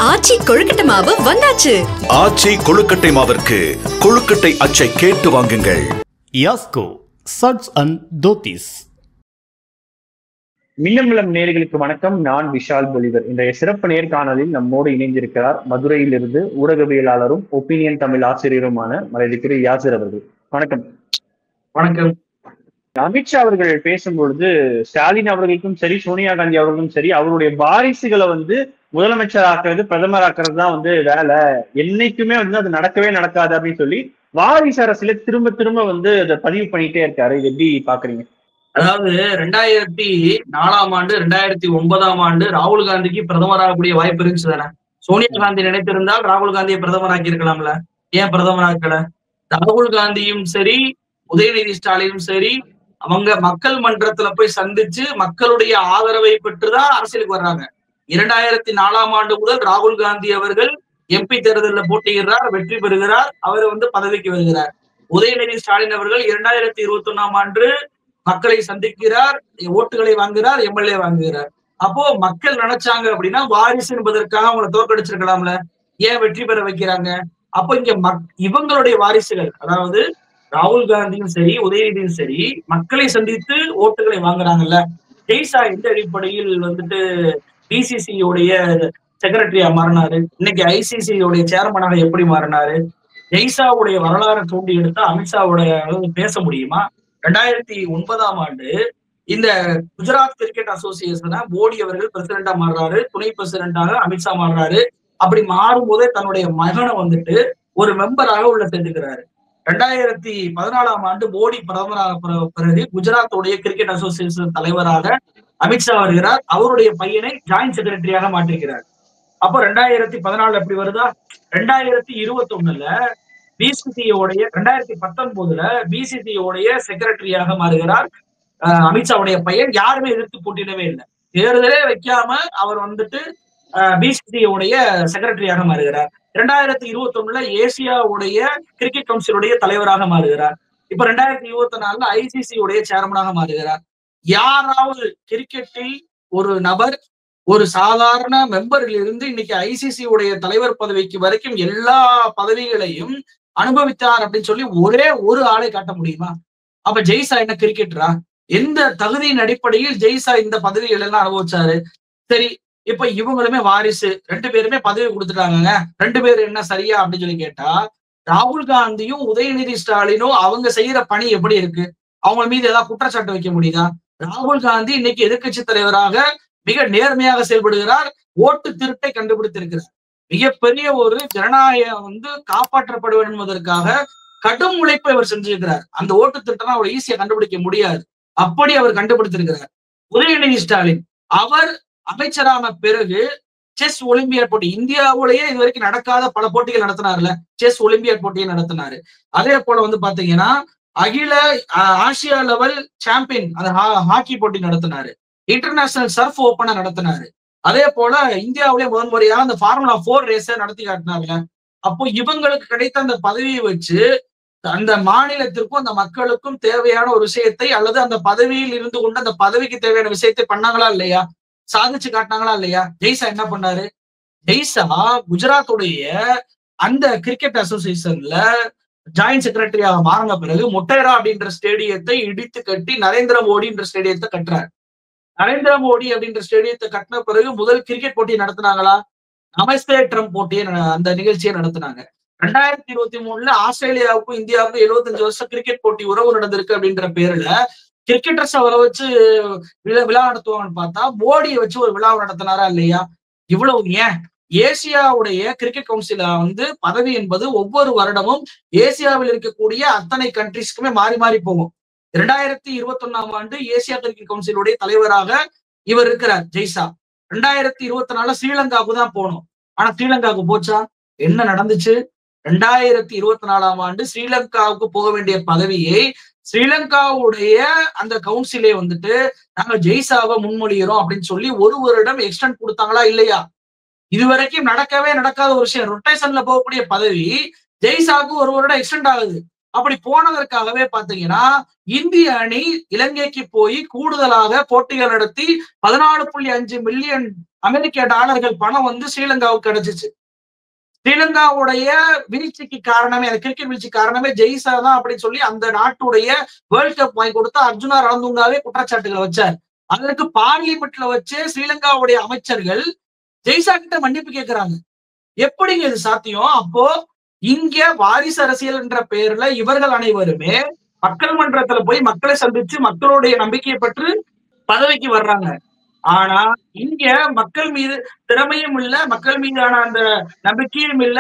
ஆச்சி கொழுக்கட்டை மாவு வந்தாச்சு. ஆச்சி கொழுக்கட்டை மாவிற்கு கொழுக்கட்டை அச்சை கேட்டு வாங்குங்கள். யாஸ்கோ சட்ஸ் அண்ட் தோத்திஸ். மின்னமிலம் நேயர்களுக்கு வணக்கம். நான் விஷால் பொலிவர். இன்றைய சிறப்பு நேர்காணலில் நம்மோடு இணைந்திருக்கிறார் மதுரையிலிருந்து ஊடகவியலாளரும் ஒப்பீனியன் தமிழ் ஆசிரியருமான மரியாதைக்குரிய யாசிர் அவர்கள். வணக்கம். வணக்கம். அமித்ஷா அவர்கள் பேசும்பொழுது ஸ்டாலின் அவர்களுக்கும் சரி, சோனியா காந்தி அவர்களுக்கும் சரி, அவருடைய வாரிசுகளை முதலமைச்சர் ஆக்குறது, பிரதமர் ஆக்குறது தான் வேலை, என்னைக்குமே அது நடக்கவே நடக்காது அப்படின்னு சொல்லி வாரிசு அரசியல திரும்ப திரும்ப அதை பதிவு பண்ணிட்டே இருக்காரு. இது எப்படி பாக்குறீங்க? அதாவது 2004 2009 ராகுல் காந்திக்கு பிரதமர் ஆகக்கூடிய வாய்ப்பு இருந்துச்சு தானே. சோனியா காந்தி நினைத்திருந்தால் ராகுல் காந்தியை பிரதமர் ஆக்கி இருக்கலாம்ல, ஏன் பிரதமர் ஆக்கல? ராகுல் காந்தியும் சரி, உதயநிதி ஸ்டாலினும் சரி, அவங்க மக்கள் மன்றத்துல போய் சந்திச்சு மக்களுடைய ஆதரவை பெற்றுதான் அரசியலுக்கு வர்றாங்க. 2004 முதல் ராகுல் காந்தி அவர்கள் எம்பி தேர்தலில் போட்டியிடுறார், வெற்றி பெறுகிறார், அவர் பதவிக்கு வருகிறார். உதயநிதி ஸ்டாலின் அவர்கள் 2021 மக்களை சந்திக்கிறார், ஓட்டுகளை வாங்குகிறார், எம்எல்ஏ வாங்குகிறார். அப்போ மக்கள் நினைச்சாங்க அப்படின்னா வாரிசு என்பதற்காக அவங்களை தோற்கடிச்சிருக்கலாம்ல, ஏன் வெற்றி பெற வைக்கிறாங்க? அப்போ இங்க இவங்களுடைய வாரிசுகள், அதாவது ராகுல் காந்தியும் சரி, உதயநிதியும் சரி, மக்களை சந்தித்து ஓட்டுகளை வாங்குறாங்கல்ல. ஜெய்சா எந்த அடிப்படையில் பிசிசி உடைய செக்ரட்டரியா மாறினாரு, இன்னைக்கு ஐசிசி உடைய சேர்மனாக எப்படி மாறினாரு? ஜெய்சாவுடைய வரலாறு தோண்டி எடுத்தா அமித்ஷாவுடைய பேச முடியுமா? 2009 இந்த குஜராத் கிரிக்கெட் அசோசியேஷனை மோடி அவர்கள் பிரசிடண்டா மாறுறாரு, துணை பிரசிடண்டாக அமித்ஷா மாறுறாரு. அப்படி மாறும் போதே தன்னுடைய மகனை ஒரு மெம்பராக உள்ள சேர்த்துக்கிறாரு. 2014 மோடி பிரதமராக பிறகு குஜராத்துடைய கிரிக்கெட் அசோசியேஷன் தலைவராக அமித்ஷா வருகிறார். அவருடைய பையனை ஜாயிண்ட் செக்ரட்டரியாக மாற்றிருக்கிறார். அப்போ 2014 எப்படி வருதா? 2021 பிசிசியோடைய 2019 பிசிசியோடைய செக்ரட்டரியாக மாறுகிறார் அமித்ஷாவுடைய பையன். யாருமே எதிர்த்து போட்டியிடவே இல்லை, தேர்தலே வைக்காம அவர் பிசிசியோடைய செக்ரட்டரியாக மாறுகிறார். 2021 ஏசியாவுடைய கிரிக்கெட் கவுன்சிலுடைய தலைவராக மாறுகிறார். இப்ப 2024 ஐசிசி உடைய சேர்மனாக மாறுகிறார். யாராவது கிரிக்கெட்டில் ஒரு நபர் ஒரு சாதாரண மெம்பரில் இருந்து இன்னைக்கு ஐசிசி உடைய தலைவர் பதவிக்கு வரைக்கும் எல்லா பதவிகளையும் அனுபவித்தார் அப்படின்னு சொல்லி ஒரே ஒரு ஆளை காட்ட முடியுமா? அப்ப ஜெய்சா என்ன கிரிக்கெட்டரா? எந்த தகுதியின் அடிப்படையில் ஜெய்சா இந்த பதவிகள் எல்லாம் அனுபவிச்சாரு? சரி, இப்ப இவங்களுமே வாரிசு, 2 பேருமே பதவி கொடுத்துட்டாங்க, 2 பேரும் என்ன சரியா அப்படின்னு சொல்லி கேட்டா, ராகுல் காந்தியும் உதயநிதி ஸ்டாலினும் அவங்க செய்யற பணி எப்படி இருக்கு? அவங்க மீது ஏதாவது குற்றச்சாட்டு வைக்க முடியுதா? ராகுல் காந்தி இன்னைக்கு எதிர்கட்சி தலைவராக மிக நேர்மையாக செயல்படுகிறார், ஓட்டு திருட்டை கண்டுபிடித்திருக்கிறார். மிகப்பெரிய ஒரு ஜனநாயகம் காப்பாற்றப்பட வேண்டும் என்பதற்காக கடும் உழைப்பை அவர் செஞ்சிருக்கிறார். அந்த ஓட்டு திருட்டை அவர் ஈஸியா கண்டுபிடிக்க முடியாது, அப்படி அவர் கண்டுபிடித்திருக்கிறார். உதயநிதி ஸ்டாலின் அவர் அமைச்சரான பிறகு செஸ் ஒலிம்பியாட் போட்டி, இந்தியாவிலேயே இது வரைக்கும் நடக்காத பல போட்டிகள் நடத்தினார்ல, செஸ் ஒலிம்பியாட் போட்டியை நடத்தினாரு. அதே போல பாத்தீங்கன்னா அகில ஆசியா லெவல் சாம்பியன் அந்த ஹாக்கி போட்டி நடத்தினாரு, இன்டர்நேஷனல் சர்ஃப் ஓபனை நடத்தினாரு. அதே போல இந்தியாவிலே முதன்முறையா அந்த ஃபார்முலா 4 ரேஸை நடத்தி காட்டினாங்க. அப்போ இவங்களுக்கு கிடைத்த அந்த பதவியை வச்சு அந்த மாநிலத்திற்கும் அந்த மக்களுக்கும் தேவையான ஒரு விஷயத்தை, அல்லது அந்த பதவியில் இருந்து கொண்டு அந்த பதவிக்கு தேவையான விஷயத்தை பண்ணாங்களா இல்லையா? சாதிச்சு காட்டினாங்களா இல்லையா? ஜெய்சா என்ன பண்ணாரு? ஜெய்சா குஜராத்துடைய அந்த கிரிக்கெட் அசோசியேஷன்ல ஜாயிண்ட் செக்ரட்டரியாக மாறின பிறகு மொட்டேரா அப்படின்ற ஸ்டேடியத்தை இடித்து கட்டி நரேந்திர மோடின்ற ஸ்டேடியத்தை கட்டுறாரு. நரேந்திர மோடி அப்படின்ற ஸ்டேடியத்தை கட்டின பிறகு முதல் கிரிக்கெட் போட்டியை நடத்தினாங்களா? நமஸ்தே ட்ரம்ப் போட்டியை அந்த நிகழ்ச்சியை நடத்தினாங்க. 2023 ஆஸ்திரேலியாவுக்கும் இந்தியாவுக்கும் 75 வருஷம் கிரிக்கெட் போட்டி உறவு நடந்திருக்கு அப்படின்ற பேர்ல கிரிக்கெட்டர்ஸ் அவரை வச்சு விழா நடத்துவாங்கன்னு பார்த்தா மோடியை வச்சு ஒரு விழா நடத்தினாரா இல்லையா? இவ்வளவு ஏன்? ஏசியாவுடைய கிரிக்கெட் கவுன்சில பதவி என்பது ஒவ்வொரு வருடமும் ஏசியாவில் இருக்கக்கூடிய அத்தனை கண்ட்ரிஸ்க்குமே மாறி மாறி போகும். 2021 ஏசியா கிரிக்கெட் கவுன்சிலுடைய தலைவராக இவர் இருக்கிறார் ஜெய்சா. 2024 ஸ்ரீலங்காவுக்கு தான் போனோம். ஆனா ஸ்ரீலங்காவுக்கு போச்சா? என்ன நடந்துச்சு? 2024 ஸ்ரீலங்காவுக்கு போக வேண்டிய பதவியை ஸ்ரீலங்காவுடைய அந்த கவுன்சிலே நாங்க ஜெய்சாவை முன்மொழிகிறோம் அப்படின்னு சொல்லி ஒரு வருடம் எக்ஸ்டெண்ட் கொடுத்தாங்களா இல்லையா? இதுவரைக்கும் நடக்கவே நடக்காத ஒரு விஷயம். ரொட்டேஷன்ல போகக்கூடிய பதவி ஜெய்சாவுக்கு ஒரு வருடம் எக்ஸ்டெண்ட் ஆகுது. அப்படி போனதற்காகவே பாத்தீங்கன்னா இந்திய அணி இலங்கைக்கு போய் கூடுதலாக போட்டிகள் நடத்தி 14.5 மில்லியன் அமெரிக்க டாலர்கள் பணம் வந்து ஸ்ரீலங்காவுக்கு கிடைச்சிச்சு. ஸ்ரீலங்காவுடைய வீழ்ச்சிக்கு காரணமே, அந்த கிரிக்கெட் வீழ்ச்சி காரணமே ஜெய்சா தான் அப்படின்னு சொல்லி அந்த நாட்டுடைய வேர்ல்ட் கப் வாங்கி கொடுத்த அர்ஜுனா ரணதுங்காவே குற்றச்சாட்டுகளை வச்சார். அதற்கு பார்லிமெண்ட்ல வச்சு ஸ்ரீலங்காவுடைய அமைச்சர்கள் ஜெய்சா கிட்ட மன்னிப்பு கேட்கிறாங்க. எப்படிங்க இது சாத்தியம்? அப்போ இங்க வாரிசு அரசியல் என்ற பெயர்ல இவர்கள் அனைவருமே மக்கள் மன்றத்துல போய் மக்களை சந்திச்சு மக்களுடைய நம்பிக்கையை பெற்று பதவிக்கு வர்றாங்க. ஆனா இங்க மக்கள் மீது திறமையும் இல்ல, மக்கள் மீதான அந்த நம்பிக்கையும் இல்ல,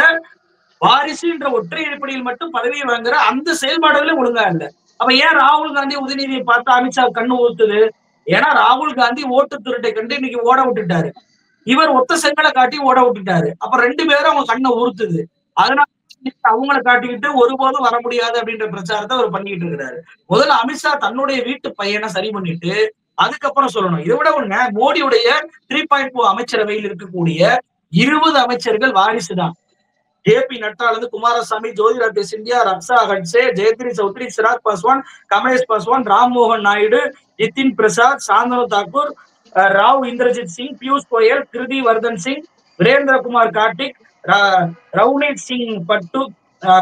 வாரிசு என்ற ஒற்றை அடிப்படையில் மட்டும் பதவியை வாங்குற அந்த செயல்பாடுகளும் ஒழுங்கா இல்ல. அப்ப ஏன் ராகுல் காந்தி உதயநிதியை பார்த்து அமித்ஷா கண்ணு ஊத்துது? ஏன்னா ராகுல் காந்தி ஓட்டு திருட்டை கண்டு இன்னைக்கு ஓட விட்டுட்டாரு, இவர் ஒத்த செங்கலை காட்டி ஓட விட்டுட்டாரு. அப்ப ரெண்டு பேரும் அவங்க கண்ணை உறுத்துது. அதனால அவங்களை காட்டிக்கிட்டு ஒருபோதும் வர முடியாது அப்படின்ற பிரச்சாரத்தை அவர் பண்ணிட்டு இருக்கிறாரு. முதல்ல அமித்ஷா தன்னுடைய வீட்டு பையனை சரி பண்ணிட்டு அதுக்கப்புறம் சொல்லணும். இதை விட ஒண்ணு, மோடியுடைய 3.4 அமைச்சரவையில் இருக்கக்கூடிய 20 அமைச்சர்கள் வாரிசு தான். ஜே.பி. நட்டால இருந்து குமாரசாமி, ஜோதிராதித்ய சிந்தியா, ரக்ஷா ஹட்சே, ஜெயத்ரி சௌத்ரி, சிராக் பாஸ்வான், கமலேஷ் பாஸ்வான், ராம்மோகன் நாயுடு, நிதின் பிரசாத், சாந்தனு தாக்கூர், ராவ் இந்திரஜித் சிங், பியூஷ் கோயல், கிருதி வர்தன் சிங், வீரேந்திர குமார் கார்த்திக், ரவுனீத் சிங் பட்டு,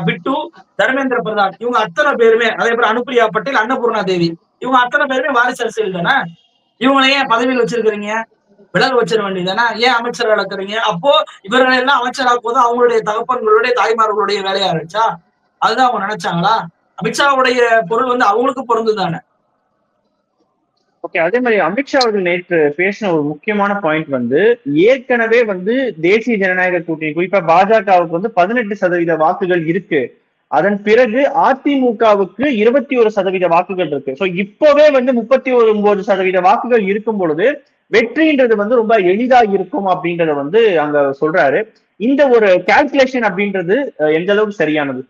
பிட்டு, தர்மேந்திர பிரதான், இவங்க அத்தனை பேருமே, அதே போல அனுப்பிரியா பட்டேல், அன்னபூர்ணா தேவி, இவங்க அத்தனை பேருமே வாரிசு அரசியல் தானே. இவங்களை ஏன் பதவியில் வச்சிருக்கிறீங்க? விலக வச்சிட வேண்டியதானே? ஏன் அமைச்சர் வளர்க்குறீங்க? அப்போ இவர்களை எல்லாம் அமைச்சராக்குவது அவங்களுடைய தகப்பன்களுடைய தாய்மார்களுடைய வேலையா இருந்துச்சா? அதுதான் அவங்க நினைச்சாங்களா? அமித்ஷாவுடைய பொருள் வந்து அவங்களுக்கு பொருந்துதானே. ஓகே, அதே மாதிரி அமித்ஷா அவர்கள் நேற்று பேசின ஒரு முக்கியமான பாயிண்ட் வந்து, ஏற்கனவே வந்து தேசிய ஜனநாயக கூட்டணி குறிப்பா பாஜகவுக்கு வந்து 18% வாக்குகள் இருக்கு. அதன் பிறகு அதிமுகவுக்கு 21% வாக்குகள் இருக்கு. சோ இப்பவே வந்து 39% வாக்குகள் இருக்கும் பொழுது வெற்றின்றது வந்து ரொம்ப எளிதா இருக்கும் அப்படின்றத வந்து அங்க சொல்றாரு. இந்த ஒரு கால்குலேஷன் அப்படின்றது எந்த அளவுக்கு சரியானது?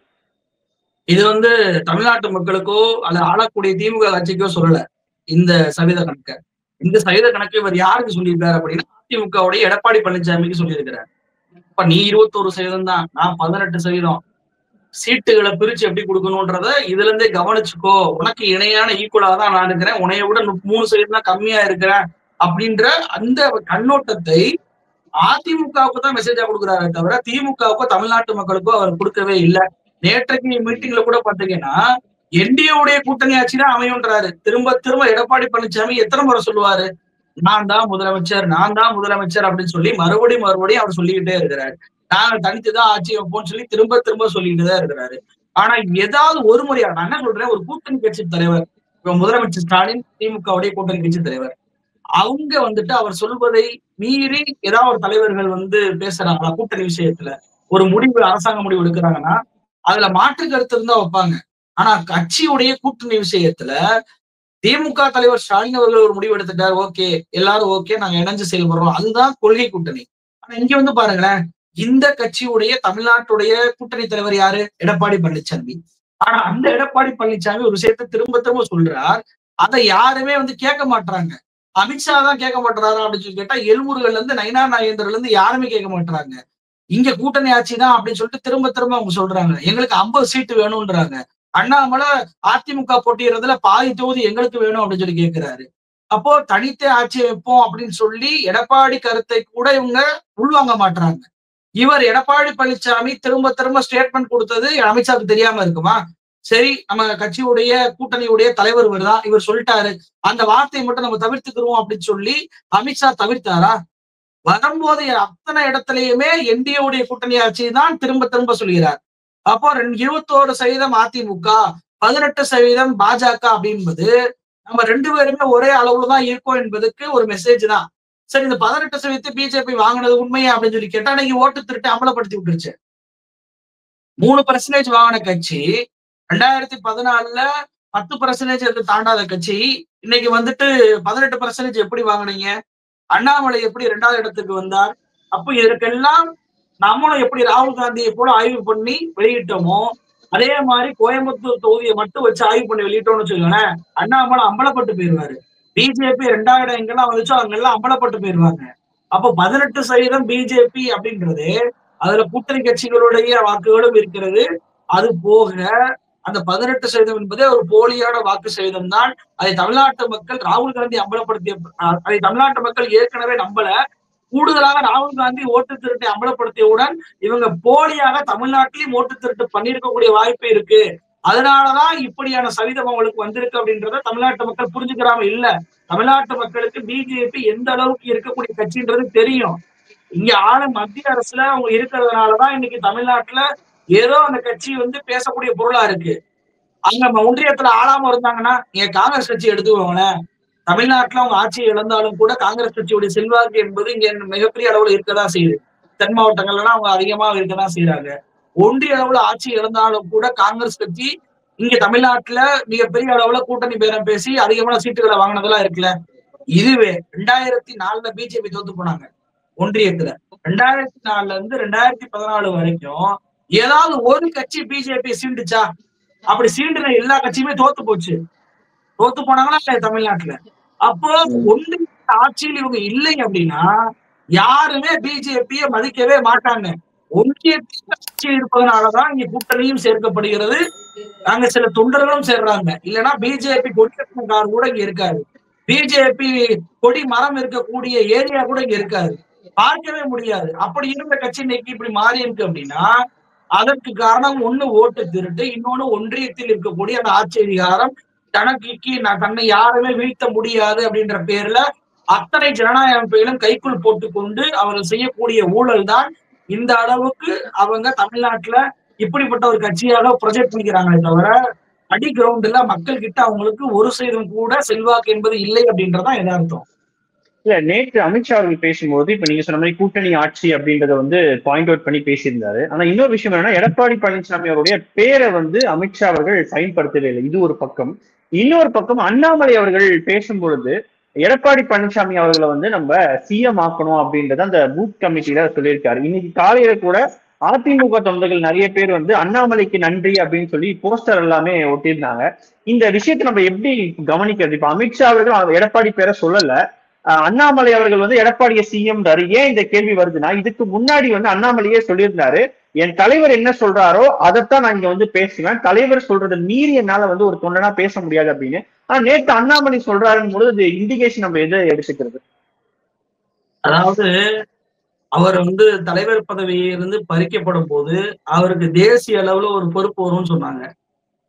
இது வந்து தமிழ்நாட்டு மக்களுக்கோ அல்ல ஆளக்கூடிய திமுக கட்சிக்கோ சொல்லல இந்த சதவீத கணக்கு. இந்த சதவீத கணக்கு இவர் யாருக்கு சொல்லியிருக்காரு அப்படின்னா அதிமுகவுடைய எடப்பாடி பழனிசாமிக்கு சொல்லியிருக்கிறார். இப்ப நீ 21% தான், நான் 18%. சீட்டுகளை பிரிச்சு எப்படி கொடுக்கணும்ன்றத இதுல இருந்தே கவனிச்சுக்கோ. உனக்கு இணையான ஈக்குவலா தான் நான் இருக்கிறேன், உன்னைய விட 3% தான் கம்மியா இருக்கிறேன் அப்படின்ற அந்த கண்ணோட்டத்தை அதிமுகவுக்கு தான் மெசேஜா கொடுக்குறாரு தவிர திமுகவுக்கோ தமிழ்நாட்டு மக்களுக்கோ அவர் கொடுக்கவே இல்லை. நேற்றைக்கு மீட்டிங்ல கூட பாத்தீங்கன்னா என்டிஏவுடைய கூட்டணி ஆட்சி தான் அமையும்ன்றாரு. திரும்ப திரும்ப எடப்பாடி பழனிசாமி எத்தனை முறை சொல்லுவாரு, நான் தான் முதலமைச்சர், நான் தான் முதலமைச்சர் அப்படின்னு சொல்லி மறுபடியும் அவர் சொல்லிக்கிட்டே இருக்கிறாரு. நாங்க தனித்துதான் ஆட்சி வைப்போம்னு சொல்லி திரும்ப திரும்ப சொல்லிட்டு தான் இருக்கிறாரு. ஆனா ஏதாவது ஒரு முறையா, நான் என்ன சொல்றேன், ஒரு கூட்டணி கட்சி தலைவர், இப்ப முதலமைச்சர் ஸ்டாலின் திமுகவுடைய கூட்டணி கட்சி தலைவர், அவங்க வந்துட்டு அவர் சொல்வதை மீறி ஏதாவது ஒரு தலைவர்கள் வந்து பேசுறாங்களா கூட்டணி விஷயத்துல? ஒரு முடிவு, அரசாங்க முடிவு எடுக்கிறாங்கன்னா அதுல மாற்று கருத்து இருந்தா வைப்பாங்க. ஆனா கட்சியுடைய கூட்டணி விஷயத்துல திமுக தலைவர் ஸ்டாலின் அவர்கள் ஒரு முடிவு எடுத்துட்டார், ஓகே எல்லாரும் ஓகே நாங்க இணைஞ்சு செயல்படுறோம், அதுதான் கொள்கை கூட்டணி. ஆனா இங்க வந்து பாருங்களேன், இந்த கட்சியுடைய தமிழ்நாட்டுடைய கூட்டணி தலைவர் யாரு? எடப்பாடி பழனிசாமி. ஆனா அந்த எடப்பாடி பழனிசாமி ஒரு விஷயத்தை திரும்ப திரும்ப சொல்றார், அதை யாருமே வந்து கேட்க மாட்டாங்க. அமித்ஷா தான் கேட்க மாட்டாரா அப்படின்னு சொல்லி கேட்டா எழுமுருகன்ல இருந்து நயினா நாகேந்திரன்ல இருந்து யாருமே கேட்க மாட்டாங்க. இங்க கூட்டணி ஆட்சி தான் அப்படின்னு சொல்லிட்டு திரும்ப திரும்ப அவங்க சொல்றாங்க. எங்களுக்கு 50 சீட்டு வேணும்ன்றாங்க. அண்ணாமலை அதிமுக போட்டியிறதுல பாதி தொகுதி எங்களுக்கு வேணும் அப்படின்னு சொல்லி கேட்கிறாரு. அப்போ தனித்தே ஆட்சி வைப்போம் அப்படின்னு சொல்லி எடப்பாடி கருத்தை கூட இவங்க உள்வாங்க மாட்டாங்க. இவர் எடப்பாடி பழனிசாமி திரும்ப திரும்ப ஸ்டேட்மெண்ட் கொடுத்தது அமித்ஷாவுக்கு தெரியாம இருக்குமா? சரி, நம்ம கட்சியுடைய கூட்டணியுடைய தலைவர் இவர் தான், இவர் சொல்லிட்டாரு, அந்த வார்த்தையை மட்டும் நம்ம தவிர்த்துக்கிறோம் அப்படின்னு சொல்லி அமித்ஷா தவிர்த்தாரா? வரும்போது அத்தனை இடத்துலயுமே என்டிஏவுடைய கூட்டணி ஆட்சி தான் திரும்ப திரும்ப சொல்கிறார். அப்போ 21% அதிமுக, 18% பாஜக அப்படின்பது நம்ம ரெண்டு பேருமே ஒரே அளவுலதான் இருக்கோம் என்பதுக்கு ஒரு மெசேஜ் தான். சரி, இந்த 18% பிஜேபி வாங்கினது உண்மையா அப்படின்னு சொல்லி கேட்டா இன்னைக்கு ஓட்டு திருட்டு அமலப்படுத்தி விட்டுருச்சு. 3% வாங்கின கட்சி 2014 10% தாண்டாத கட்சி இன்னைக்கு வந்துட்டு 18% எப்படி வாங்கினீங்க? அண்ணாமலை எப்படி 2வது இடத்துக்கு வந்தார்? அப்போ இதற்கெல்லாம் நம்மளும் எப்படி ராகுல் காந்தியை போல ஆய்வு பண்ணி வெளியிட்டோமோ அதே மாதிரி கோயம்புத்தூர் தொகுதியை மட்டும் வச்சு ஆய்வு பண்ணி வெளியிட்டோம்னு வச்சுக்கோங்களேன், அண்ணாமலை அம்பலப்பட்டு போயிருவாரு. பிஜேபி 2வது எங்கெல்லாம் வந்துச்சோ அங்கெல்லாம் அம்பலப்பட்டு போயிருவாங்க. அப்போ 18% பிஜேபி அப்படின்றது அதுல கூட்டணி கட்சிகளுடைய வாக்குகளும் இருக்கிறது. அது போக அந்த 18% என்பதே ஒரு போலியான வாக்கு சதவீதம் தான். அதை தமிழ்நாட்டு மக்கள் ராகுல் காந்தி அம்பலப்படுத்திய, அதை தமிழ்நாட்டு மக்கள் ஏற்கனவே நம்பல. கூடுதலாக ராகுல் காந்தி ஓட்டு திருட்டை அமலப்படுத்தியவுடன் இவங்க போலியாக தமிழ்நாட்டிலையும் ஓட்டு திருட்டு பண்ணியிருக்கக்கூடிய வாய்ப்பு இருக்கு. அதனாலதான் இப்படியான சவிதம் அவங்களுக்கு வந்திருக்கு அப்படின்றத தமிழ்நாட்டு மக்கள் புரிஞ்சுக்கிறாம இல்ல. தமிழ்நாட்டு மக்களுக்கு பிஜேபி எந்த அளவுக்கு இருக்கக்கூடிய கட்சின்றது தெரியும். இங்க மத்திய அரசுல அவங்க இருக்கிறதுனாலதான் இன்னைக்கு தமிழ்நாட்டுல ஏதோ அந்த கட்சி பேசக்கூடிய பொருளா இருக்கு. அங்க ஒன்றியத்துல ஆளாம இருந்தாங்கன்னா நீங்க காங்கிரஸ் கட்சி எடுத்துக்கோங்களேன். தமிழ்நாட்டுல அவங்க ஆட்சியை இழந்தாலும் கூட காங்கிரஸ் கட்சியுடைய செல்வாக்கு என்பது இங்க மிகப்பெரிய அளவுல இருக்கதான் செய்யுது. தென் மாவட்டங்கள்லாம் அவங்க அதிகமா இருக்கதான் செய்யறாங்க. ஒன்றிய அளவுல ஆட்சி இழந்தாலும் கூட காங்கிரஸ் கட்சி இங்க தமிழ்நாட்டுல மிகப்பெரிய அளவுல கூட்டணி பேரம் பேசி அதிகமான சீட்டுகளை வாங்கினதெல்லாம் இருக்குல்ல. இதுவே 2004 பிஜேபி தோத்து போனாங்க ஒன்றியத்துல. 2004 இருந்து 2014 வரைக்கும் ஏதாவது ஒரு கட்சி பிஜேபி சீண்டுச்சா? அப்படி சீண்டுன எல்லா கட்சியுமே தோத்து போச்சு. தோத்து போனாங்களா தமிழ்நாட்டுல? அப்போ ஒன்றிய ஆட்சியில் இவங்க இல்லை அப்படின்னா யாருமே பிஜேபியை மதிக்கவே மாட்டாங்க. ஒன்றியத்தில் ஆட்சி இருப்பதனாலதான் இங்க கூட்டணியும் சேர்க்கப்படுகிறது. அங்க சில தொண்டர்களும் சேர்றாங்க. இல்லைன்னா பிஜேபி கொடிக்காரர் கூட இங்க இருக்காரு. பிஜேபி கொடி மரம் இருக்கக்கூடிய ஏரியா கூட இங்க இருக்காது, பார்க்கவே முடியாது. அப்படி இருந்த கட்சி இன்னைக்கு இப்படி மாறி இருக்கு அப்படின்னா அதற்கு காரணம் ஒண்ணு ஓட்டு திருட்டு, இன்னொன்னு ஒன்றியத்தில் இருக்கக்கூடிய அந்த ஆட்சி அதிகாரம் தனக்கு தன்னை யாருமே வீழ்த்த முடியாது அப்படின்ற பேர்ல அத்தனை ஜனநாயக அமைப்புகளும் கைக்குள் போட்டுக்கொண்டு அவர்கள் செய்யக்கூடிய ஊழல் தான் இந்த அளவுக்கு அவங்க தமிழ்நாட்டுல இப்படிப்பட்ட ஒரு கட்சியாக ப்ரொஜெக்ட் பண்ணிக்கிறாங்களே தவிர அடி கிரவுண்ட்ல மக்கள் கிட்ட அவங்களுக்கு ஒரு சதவீதம் கூட செல்வாக்கு என்பது இல்லை அப்படின்றதான் எதார்த்தம். இல்ல, நேற்று அமித்ஷா அவர்கள் பேசும்போது இப்ப நீங்க சொன்ன மாதிரி கூட்டணி ஆட்சி அப்படின்றத பாயிண்ட் அவுட் பண்ணி பேசியிருந்தாரு. ஆனா இன்னொரு விஷயம் என்னன்னா, எடப்பாடி பழனிசாமி அவருடைய பேரை அமித்ஷா அவர்கள் பயன்படுத்தவே இல்லை. இது ஒரு பக்கம். இன்னொரு பக்கம் அண்ணாமலை அவர்கள் பேசும்பொழுது எடப்பாடி பழனிசாமி அவர்களை நம்ம சிஎம் ஆக்கணும் அப்படின்றத அந்த பூத் கமிட்டியில சொல்லியிருக்காரு. இன்னைக்கு காலையில கூட அதிமுக தொண்டர்கள் நிறைய பேர் அண்ணாமலைக்கு நன்றி அப்படின்னு சொல்லி போஸ்டர் எல்லாமே ஒட்டியிருந்தாங்க. இந்த விஷயத்தை நம்ம எப்படி கவனிக்கிறது? இப்ப அமித்ஷா அவர்கள் எடப்பாடி பேரை சொல்லல, அண்ணாமலை அவர்கள் எடப்பாடிய சிஎம். ஏன் இந்த கேள்வி வருதுன்னா, இதுக்கு முன்னாடி அண்ணாமலையே சொல்லியிருந்தாரு, என் தலைவர் என்ன சொல்றாரோ அதைத்தான் நான் இங்க பேசுவேன், தலைவர் சொல்றதை மீறி என்னால ஒரு தொண்டனா பேச முடியாது அப்படின்னு. ஆனா நேற்று அண்ணாமலை சொல்றாருன்னு போது இண்டிகேஷன் நம்ம எதை எடுத்துக்கிறது? அதாவது அவர் தலைவர் பதவியிலிருந்து பறிக்கப்படும் போது அவருக்கு தேசிய அளவுல ஒரு பொறுப்பு வரும்னு சொன்னாங்க,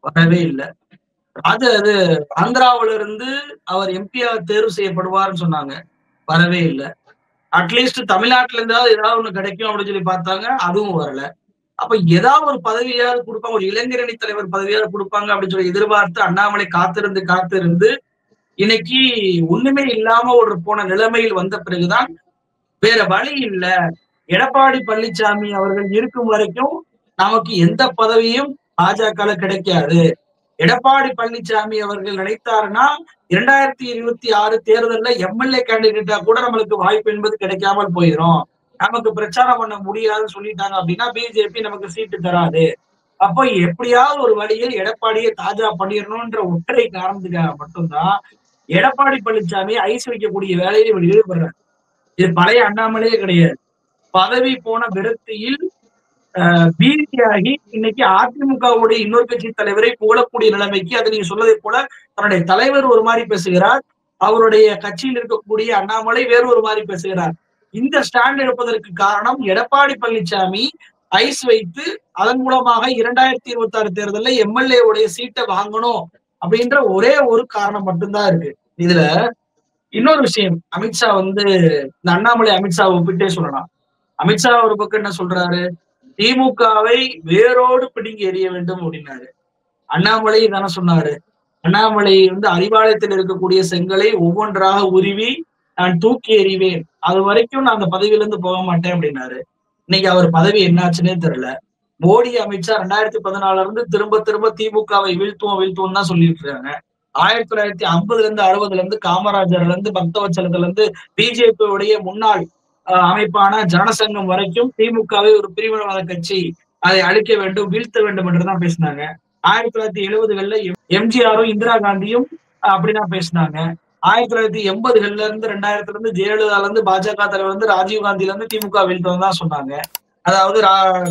வரவே இல்லை. அது ஆந்திராவில இருந்து அவர் எம்பியா தேர்வு செய்யப்படுவார்னு சொன்னாங்க, வரவே இல்லை. அட்லீஸ்ட் தமிழ்நாட்டுல இருந்தாவது ஏதாவது ஒண்ணு கிடைக்கும் அப்படின்னு சொல்லி பார்த்தாங்க, அதுவும் வரல. அப்ப ஏதாவது ஒரு பதவியாவது கொடுப்பாங்க, ஒரு இளைஞரணி தலைவர் பதவியாவது கொடுப்பாங்க அப்படின்னு சொல்லி எதிர்பார்த்து அண்ணாமலை காத்திருந்து இன்னைக்கு ஒண்ணுமே இல்லாம ஒரு போன நிலைமையில் வந்த பிறகுதான் வேற வழி இல்ல, எடப்பாடி பழனிசாமி அவர்கள் இருக்கும் வரைக்கும் நமக்கு எந்த பதவியும் பாஜக கிடைக்காது. எடப்பாடி பழனிசாமி அவர்கள் நினைத்தாருன்னா 2026 தேர்தல்ல எம்எல்ஏ கேண்டிடேட்டா கூட நம்மளுக்கு வாய்ப்பு என்பது கிடைக்காமல் போயிடும், நமக்கு பிரச்சாரம் பண்ண முடியாதுன்னு சொல்லிட்டாங்க அப்படின்னா பிஜேபி நமக்கு சீட்டு தராது. அப்போ எப்படியாவது ஒரு வழியில் எடப்பாடியை தாஜா பண்ணிடணும்ன்ற ஒற்றை காரணத்துக்காக மட்டும்தான் எடப்பாடி பழனிசாமி ஐஸ் வைக்கக்கூடிய வேலையை இவர் ஈடுபடுறார். இது பழைய அண்ணாமலையே கிடையாது. பதவி போன விரக்தியில் பீதியாகி இன்னைக்கு அதிமுகவுடைய இன்னொரு கட்சி தலைவரை போலக்கூடிய நிலைமைக்கு, அதை நீங்க சொன்னதை போல தன்னுடைய தலைவர் ஒரு மாதிரி பேசுகிறார், அவருடைய கட்சியில் இருக்கக்கூடிய அண்ணாமலை வேறு ஒரு மாதிரி பேசுகிறார். இந்த ஸ்டாண்ட் எடுப்பதற்கு காரணம் எடப்பாடி பழனிசாமி ஐஸ் வைத்து அதன் மூலமாக 2026 தேர்தலில் எம்எல்ஏ உடைய சீட்டை வாங்கணும் அப்படின்ற ஒரே ஒரு காரணம் மட்டும்தான் இருக்கு. இதுல இன்னொரு விஷயம், அமித்ஷா இந்த அண்ணாமலை அமித்ஷா ஒப்பிட்டே சொல்லலாம். அமித்ஷா ஒரு பக்கம் என்ன சொல்றாரு, திமுகவை வேரோடு பிடுங்கி எறிய வேண்டும் அப்படின்னாரு. அண்ணாமலை தானே சொன்னாரு, அண்ணாமலை அறிவாலயத்தில் இருக்கக்கூடிய செங்கலை ஒவ்வொன்றாக உருவி நான் தூக்கி எறிவேன், அது வரைக்கும் நான் அந்த பதவியிலிருந்து போக மாட்டேன் அப்படின்னாரு. இன்னைக்கு அவர் பதவி என்னாச்சுன்னே தெரியல. மோடி அமித்ஷா 2014 இருந்து திரும்ப திரும்ப திமுகவை வீழ்த்துவோம் தான் சொல்லிட்டு இருக்காங்க. 1950 இருந்து 60 இருந்து காமராஜர்ல இருந்து பக்தவச்சலத்துல இருந்து பிஜேபியுடைய முன்னாள் அமைப்பான ஜனசங்கம் வரைக்கும் திமுகவை ஒரு பிரிவினவாத கட்சி, அதை அழிக்க வேண்டும், வீழ்த்த வேண்டும் என்றுதான் பேசினாங்க. 1970களில் எம்ஜிஆரும் இந்திரா காந்தியும் அப்படிதான் பேசினாங்க. 1980களில இருந்து 2000 இருந்து ஜெயலலிதால இருந்து பாஜக தலைவர் ராஜீவ் காந்தில இருந்து திமுக வீழ்த்தம் தான் சொன்னாங்க. அதாவது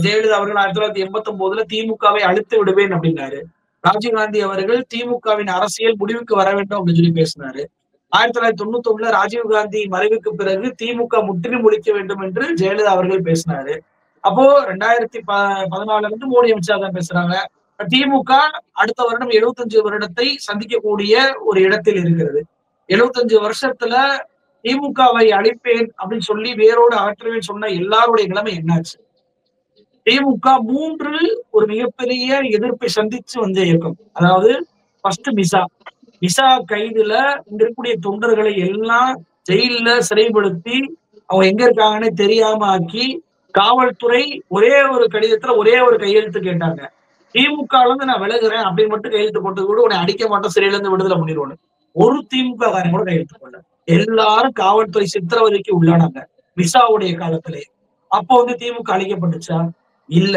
ஜெயலலிதா அவர்கள் 1989ல திமுகவை அழித்து விடுவேன் அப்படின்னாரு. ராஜீவ்காந்தி அவர்கள் திமுகவின் அரசியல் முடிவுக்கு வர வேண்டும் அப்படின்னு சொல்லி பேசினாரு. 1991 ராஜீவ்காந்தி மறைவுக்கு பிறகு திமுக முற்றிலும் ஒழிக்க வேண்டும் என்று ஜெயலலிதா அவர்கள் பேசினாரு. அப்போ 2014 மோடி அமித்ஷா தான் பேசுறாங்க. திமுக அடுத்த வருடம் 75 வருடத்தை சந்திக்கக்கூடிய ஒரு இடத்தில் இருக்கிறது. 75 வருஷத்துல திமுகவை அழிப்பேன் அப்படின்னு சொல்லி வேரோடு அகற்றுவேன் சொன்ன எல்லாருடைய நிலைமை என்னாச்சு? திமுக 3 ஒரு மிகப்பெரிய எதிர்ப்பை சந்திச்சு வந்த இயக்கம். அதாவது ஃபர்ஸ்ட் மிசா கைதுல இங்க இருக்கக்கூடிய தொண்டர்களை எல்லாம் ஜெயில சிறைப்படுத்தி அவங்க எங்க இருக்காங்கன்னு தெரியாம ஆக்கி காவல்துறை ஒரே ஒரு கடிதத்துல ஒரே ஒரு கையெழுத்து கேட்டாங்க. திமுக இருந்து நான் விலகுறேன் அப்படின்னு மட்டும் கையெழுத்து போட்டு கூட உன்னை அடிக்க மாட்டோம், சிறையில இருந்து விடுதலை பண்ணிடுவோம். ஒரு திமுக காரன் கூட கையெழுத்து போடல. எல்லாரும் காவல்துறை சித்திரவதைக்கு உள்ளானாங்க மிசாவுடைய காலத்திலே. அப்போ திமுக அழிக்கப்பட்டுச்சா? இல்ல.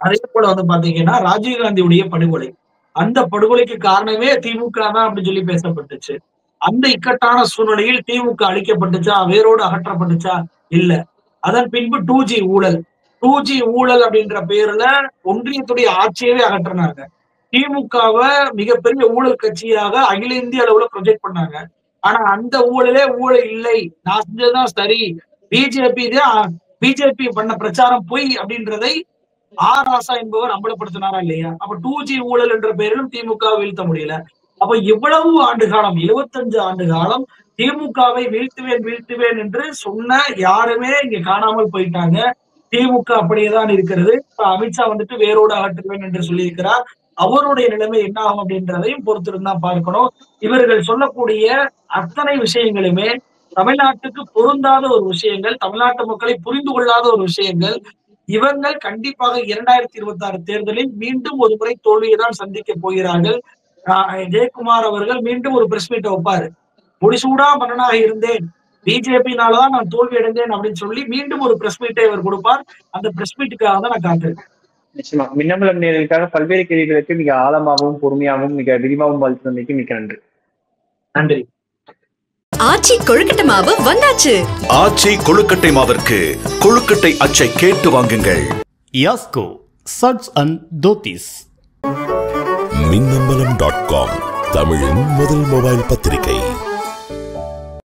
அதே போல பாத்தீங்கன்னா ராஜீவ்காந்தியுடைய படுகொலை, அந்த படுகொலைக்கு காரணமே திமுக தான் அப்படின்னு சொல்லி பேசப்பட்டுச்சு. அந்த இக்கட்டான சூழ்நிலையில் திமுக அழிக்கப்பட்டுச்சா, வேரோடு அகற்றப்பட்டுச்சா? இல்ல. அதன் பின்பு 2G ஊழல் அப்படின்ற பேர்ல ஒன்றியத்துடைய ஆட்சியவே அகற்றினாங்க. திமுகவை மிகப்பெரிய ஊழல் கட்சியாக அகில இந்திய அளவுல ப்ரொஜெக்ட் பண்ணாங்க. ஆனா அந்த ஊழல் இல்லை, நான் செஞ்சதுதான் சரி, பிஜேபி பண்ண பிரச்சாரம் பொய் அப்படின்றதை ராசா என்பவர் அம்பலப்படுத்தினாரா இல்லையா? அப்ப 2G ஊழல் என்ற பெயரிலும் திமுக வீழ்த்த முடியல. அப்ப இவ்வளவு ஆண்டு காலம், 75 ஆண்டு காலம் திமுகவை வீழ்த்துவேன் என்று சொன்ன யாருமே இங்க காணாமல் போயிட்டாங்க. திமுக அப்படியேதான் இருக்கிறது. அமித்ஷா வேரோடு அகற்றுவேன் என்று சொல்லியிருக்கிறார். அவருடைய நிலைமை என்ன ஆகும் அப்படின்றதையும் பொறுத்திருந்தா பார்க்கணும். இவர்கள் சொல்லக்கூடிய அத்தனை விஷயங்களுமே தமிழ்நாட்டுக்கு பொருந்தாத ஒரு விஷயங்கள், தமிழ்நாட்டு மக்களை புரிந்து கொள்ளாத ஒரு விஷயங்கள். இவங்கள் கண்டிப்பாக 2026 தேர்தலில் மீண்டும் ஒரு முறை தோல்வியை தான் சந்திக்க போகிறார்கள். ஜெயக்குமார் அவர்கள் மீண்டும் ஒரு பிரஸ் மீட்டை வைப்பாரு. முடிசூடா மன்னனாக இருந்தேன், பிஜேபினாலதான் நான் தோல்வி அடைந்தேன் அப்படின்னு சொல்லி மீண்டும் ஒரு பிரஸ் மீட்டை அவர் கொடுப்பார். அந்த பிரஸ் மீட்டுக்காக தான் நான் காத்திருக்கேன். நிச்சயமா மின்னம்பலம் நேர்களுக்காக பல்வேறு கேள்விகளுக்கு மிக ஆழமாகவும் பொறுமையாகவும் மிக விரிவாகவும் பதில் தந்தமைக்கு மிக்க நன்றி. நன்றி. ஆச்சி கொழுக்கட்டை மாவு வந்தாச்சு. ஆச்சி கொழுக்கட்டை மாவிற்கு கொழுக்கட்டை அச்சை கேட்டு வாங்குங்கள். யாஸ்கோ சட்ஸ் அண்ட் தோத்திஸ். மின்னம்பலம்.com தமிழின் முதல் மொபைல் பத்திரிகை.